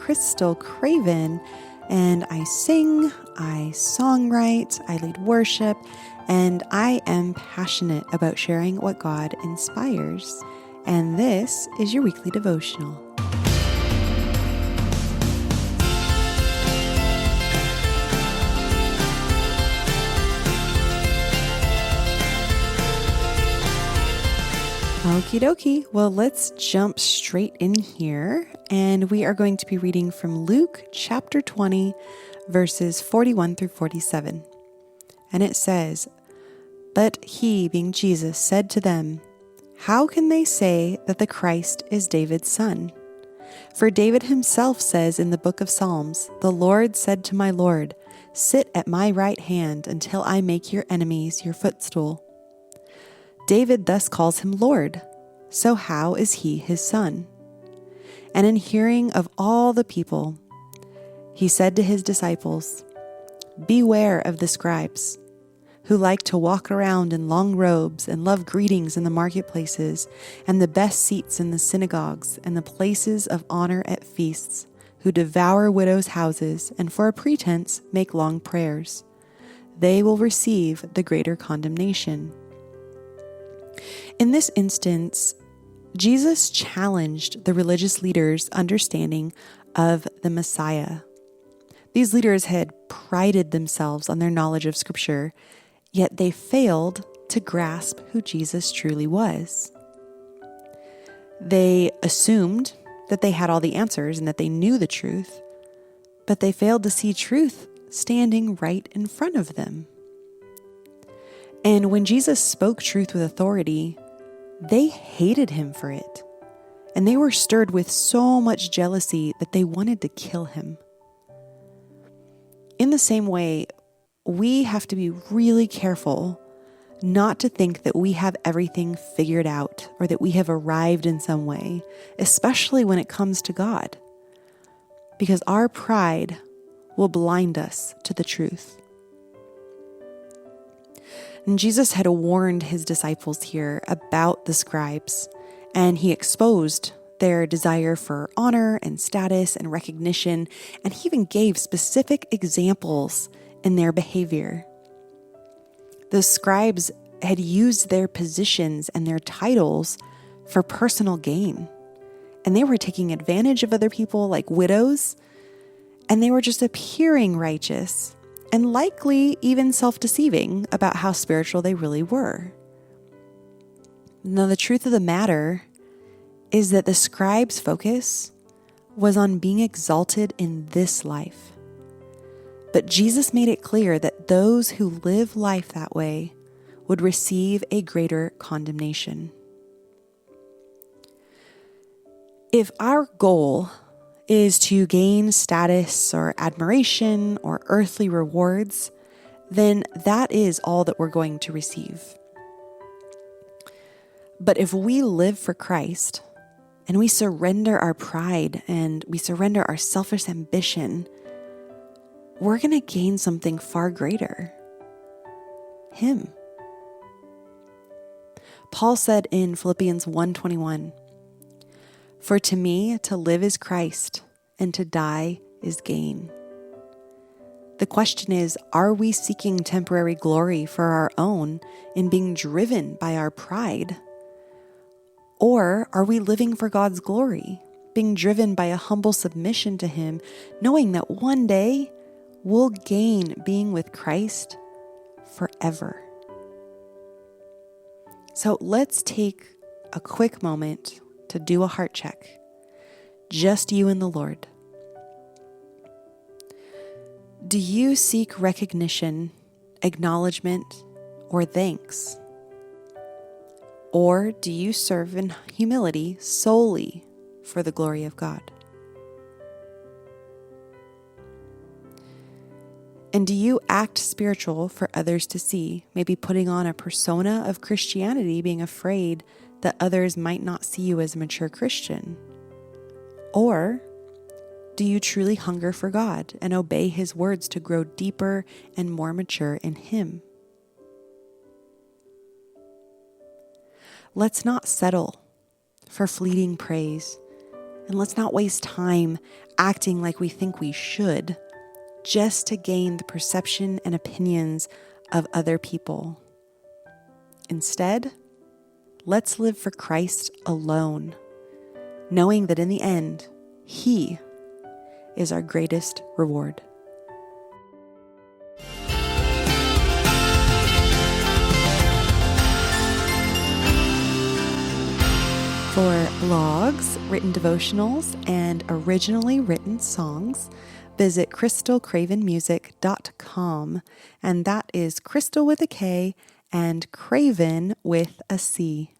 Crystal Craven, and I sing, I songwrite, I lead worship, and I am passionate about sharing what God inspires. And this is your weekly devotional. Okie dokie. Well, let's jump straight in here, and we are going to be reading from Luke chapter 20, verses 41 through 47. And it says, "But he, being Jesus, said to them, 'How can they say that the Christ is David's son? For David himself says in the book of Psalms, the Lord said to my Lord, sit at my right hand until I make your enemies your footstool.' David thus calls him Lord, so how is he his son?" And in hearing of all the people, he said to his disciples, "Beware of the scribes, who like to walk around in long robes and love greetings in the marketplaces and the best seats in the synagogues and the places of honor at feasts, who devour widows' houses and for a pretense make long prayers. They will receive the greater condemnation." In this instance, Jesus challenged the religious leaders' understanding of the Messiah. These leaders had prided themselves on their knowledge of Scripture, yet they failed to grasp who Jesus truly was. They assumed that they had all the answers and that they knew the truth, but they failed to see truth standing right in front of them. And when Jesus spoke truth with authority, they hated him for it. And they were stirred with so much jealousy that they wanted to kill him. In the same way, we have to be really careful not to think that we have everything figured out or that we have arrived in some way, especially when it comes to God, because our pride will blind us to the truth. And Jesus had warned his disciples here about the scribes, and he exposed their desire for honor and status and recognition, and he even gave specific examples in their behavior. The scribes had used their positions and their titles for personal gain, and they were taking advantage of other people like widows, and they were just appearing righteous and likely even self-deceiving about how spiritual they really were. Now, the truth of the matter is that the scribes' focus was on being exalted in this life. But Jesus made it clear that those who live life that way would receive a greater condemnation. If our goal is to gain status or admiration or earthly rewards, then that is all that we're going to receive. But if we live for Christ and we surrender our pride and we surrender our selfish ambition, we're going to gain something far greater: Him. Paul said in Philippians 1:21, "For to me to live is Christ, and to die is gain." The question is, are we seeking temporary glory for our own in being driven by our pride? Or are we living for God's glory, being driven by a humble submission to Him, knowing that one day we'll gain being with Christ forever? So let's take a quick moment to do a heart check. Just you and the Lord. Do you seek recognition, acknowledgement, or thanks? Or do you serve in humility solely for the glory of God? And do you act spiritual for others to see, maybe putting on a persona of Christianity, being afraid that others might not see you as a mature Christian? Or do you truly hunger for God and obey His words to grow deeper and more mature in Him? Let's not settle for fleeting praise, and let's not waste time acting like we think we should, just to gain the perception and opinions of other people. Instead, let's live for Christ alone, knowing that in the end, He is our greatest reward. For blogs, written devotionals, and originally written songs, visit crystalcravenmusic.com, and that is Crystal with a K and Craven with a C.